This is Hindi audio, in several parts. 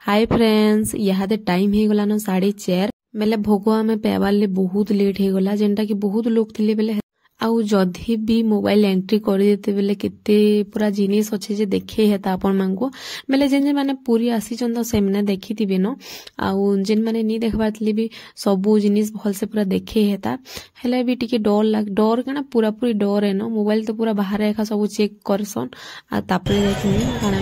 हाय फ्रेंड्स, यहाँ टाइम हो गलान 4:30 बेले भोग आम पेबार बहुत लेट हो गला जेनटा कि बहुत लोग थे बेले आउ जदि भी मोबाइल एंट्री कर देते बेले केते पूरा जिनिस अच्छे जे देखे हेता आपण मानको बेले जेन माने पूरी आसी चंद सेमने देखिथिबे न आउ जेन माने नी देखबार थली भी सबु जिनिस भल से पूरा देखे हेता हेले भी टिके डर कना पूरा पूरी डर है न मोबाइल तो पूरा बाहर एका सब चेक करसन आ तापरे देखिनी काना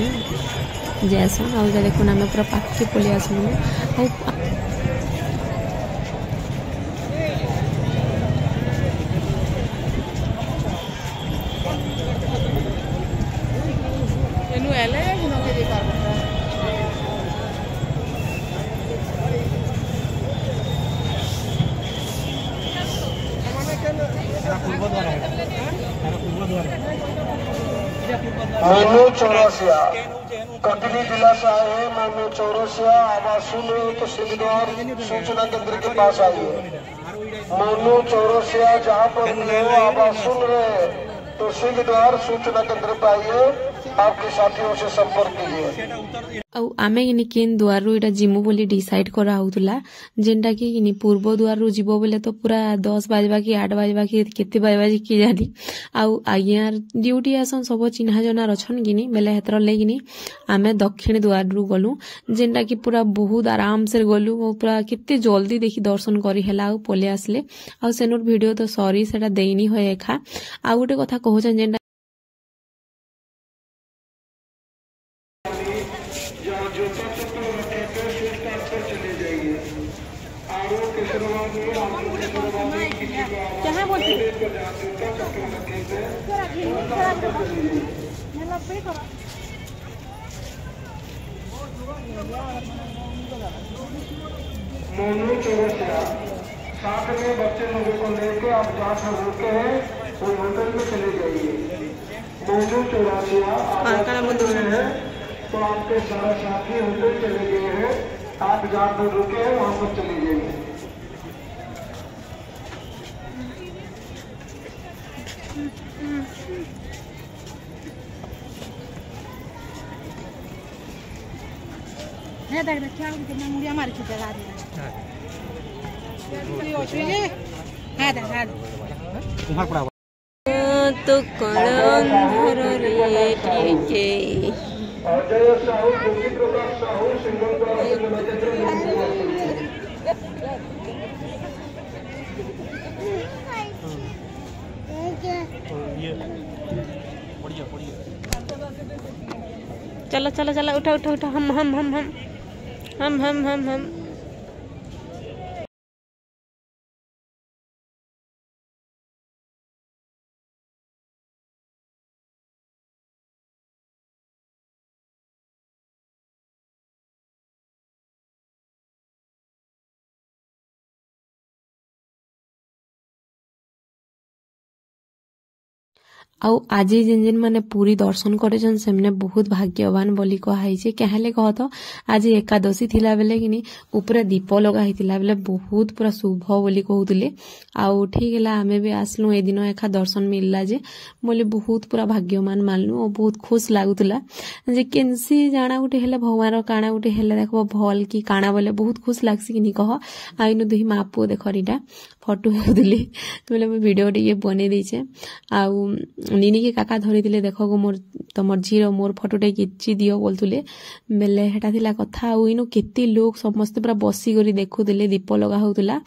जैसन आउ देखो ना पूरा पाखे पलि आसनु आउ मेनू चौरसिया कटनी जिला से आए हैं। मेनू चौरसिया आवाज सुन रहे हो तो सिंहद्वार सूचना केंद्र के पास आइए। मेनू चौरसिया जहाँ पर मिले हो आवाज सुन रहे हैं तो सिंहद्वार सूचना केंद्र पे आइए, आपके साथियों से संपर्क कीजिए। आउ आमे किनी केन द्वार रु इटा जिमु बोली डिसाइड करा होतला जेनटा कि पूर्व द्वार रु जीवो बोले तो पूरा 10 बजबा कि 8 बजबा कि केते बजबा कि जानी आउ आज्ञा ड्यूटी आसन सब चिन्हा जना रछन किनी बेले हेतर लेकिनी आमे दक्षिण द्वार रु गलु जेनटा कि पूरा बहुत आराम से गलु पूरा केते जल्दी देखि दर्शन करी हेला आउ पले आसले आउ सेनोर वीडियो तो सॉरी सेटा देइनी होय एखा आउ गोटे कथा कहछन जेनटा क्या बोलती मोनू चौरसिया साथ में बच्चे लोगों को लेकर आप जहाँ से रुके हैं वो होटल में चले जाइए। मोनू चौरसिया है तो आपके सारे साथी होटल चले गए हैं, आप जहाँ पर रुके हैं वहाँ पर चले जाइए। है देख क्या कितना मुड़िया मार के लगा दे है तुम्हारा पड़ा तो कलंधर रे टिके अजय साहू ज्योति प्रकाश साहू सिंगल द्वारा चलो चलो चलो उठो उठो उठो हम आउ आज जेन जेन माने पूरी दर्शन करेछन सेमने बहुत भाग्यवान बोली कहाई छे कहले कहत आज एकादशी थिला बेले किनी ऊपर दीप लगा हितिला बेले बहुत पूरा शुभ बोली कहउतले आउ ठीक हैला हमें भी आसलु ए दिन एका दर्शन मिलला जे बोली बहुत पूरा भाग्यवान मानलु और बहुत खुश लागुतला जे केनसी जाना उठे हेले भगवान काना उठे हेले देखबो भल की काना बोले बहुत खुश लागसी किनी कह आइनु दुही मापो देखरीटा फोटो हेउतले बोले मैं वीडियो ये बने देछे आउ नीनी के काका धरी दिले देखो गो मोर तमर झीर मोर फोटोटे किछि दियो बोलतुले बेले हेटा थिला कथा आउ इनो केते लोग समस्त पूरा बसी करी देखु दिले दीप लगा होतला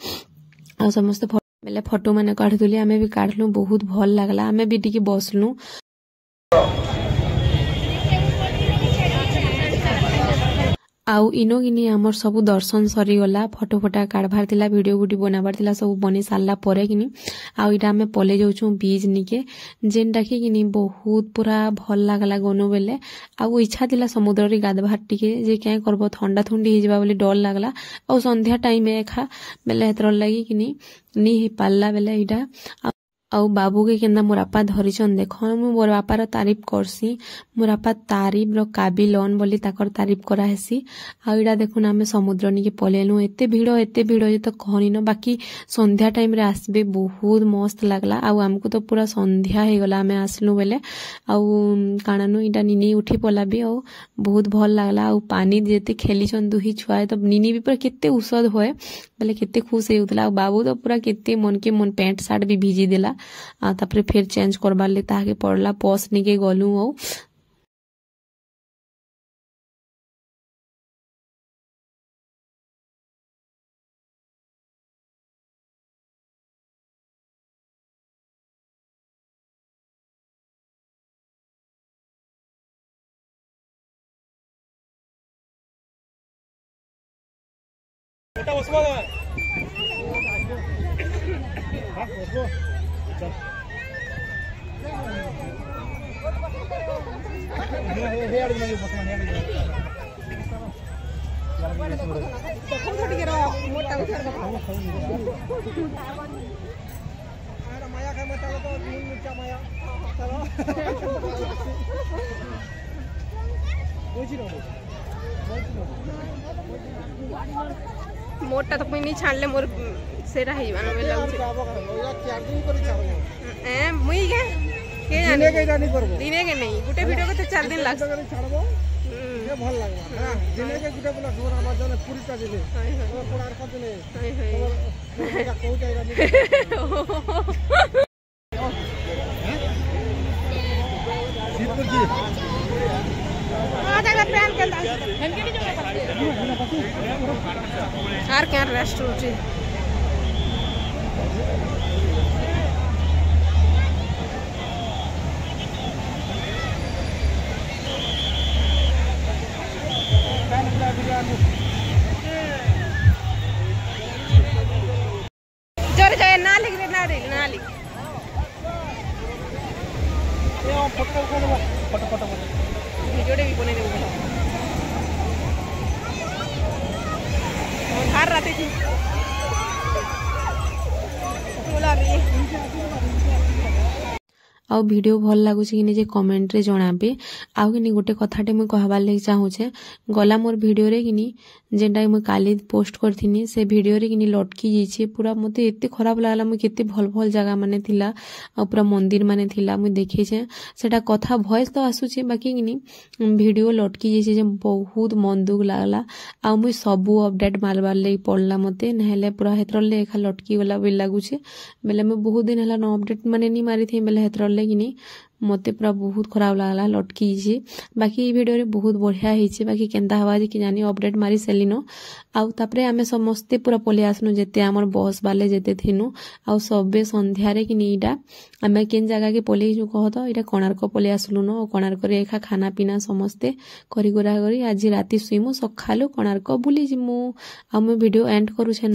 आ समस्त बेले फोटो माने काढुतले आमे भी काढलु बहुत भल लागला आमे भी टिके बसलु आउ इनो किनी आमर सब दर्शन सरीगला फोटो फोटा काढ़बार थिला वीडियो गुटी बनाबार थिला सब बनी सारला परे किनी आउ इटा आमे पले जाउछु बीच निके जेनटा कि किनी बहुत पूरा भल लागला गनो बेले आउ इच्छा थिला समुद्र रे गाधबार टिके जे क्या करबो ठंडा ठंडी हे जबा बोली डर लागला आउ संध्या टाइम एखा बेले हेतर लागि किनी नी हे पाल्ला बेले इटा आउ बाबू के केंदा मोर आपा धरिछन देखो मु मोर बापार तारीफ करसी मोर आपा तारीफ रो काबिल ऑन बोली ताकर तारीफ करा हेसी आउ इडा देखुन आमे समुद्र निके पलेनु एते भीड़ जे तो कहनी न बाकी संध्या टाइम रे आसबे बहुत मस्त लागला आउ हमको तो पूरा संध्या हे गला आमे आसलु बेले आउ कानानु इडा निनी उठी पला भी आउ बहुत भल लागला आउ पानी जेते खेलीछन दुही छुआ तो निनी भी पूरा केते उषद होए बेले केते खुश हे उतला बाबू तो पूरा केते मन के मन पैंट शर्ट भी भिजी देला तापरे फिर चेंज करबार ले ताके पड़ला पस निके गलु औ मोटा तो कोई नहीं छाड़ले मोर सेरा है मानो में लागु ए मुई के जाने दिने के नहीं गुटे वीडियो के तो 4 दिन लाग छाड़बो ये भल लागबा हां दिने के गुटे बोला जोर आवाज ने पूरी का दिले और कोड़ार का दिले हाय हाय को जाएगा सीतपुर जी आ जाएगा पैन के यार क्या रेस्ट होची जोर जाए ना लिख ना लिख ये फोटो वीडियो भी बने देबो हर रात थी बोला भी आउ वीडियो भल लागुछ कि जे कमेंट रे जणाबे आउ कि गोटे कथाटे मु कहबार लागि चाहूछे गला मोर वीडियो रे कि जेनटा मु काली पोस्ट करथिनी से वीडियो रे कि लटकी जाइछे पूरा मते एते खराब लागला मु केते भल भल जगह माने थिला आ पूरा मंदिर माने थिला मु देखिछे सेटा कथा वॉइस तो आसुछे बाकी कि वीडियो लटकी जाइछे जे बहुत मन दुख लागला आ मु सबु अपडेट मारबार लागि पड़ला मते नहेले पूरा हेतर ले एखा लटकी वाला भी लागुछे बेले मु बहुत दिन हला न अपडेट माने नी मारी थी बेले हेतर लेकिन मते पूरा बहुत खराब लागला लटकी जे बाकी वीडियो रे बहुत बढ़िया हिचे बाकी केंदा हवा जे कि जानी अपडेट मारी सेलिनो आउ तापरे आमे समस्ते पूरा पले आसनु जेते हमर बॉस वाले जेते थिनु आउ सबे संध्या रे कि नीटा आमे केन जगह के पले जो कहत इटा कोणार्क पले आसलु न कोणार्क रे एखा खाना पीना समस्ते करी गुरा करी आज राती सुइमु सखालु कोणार्क बुली जिमु आ वीडियो एंड करू छे।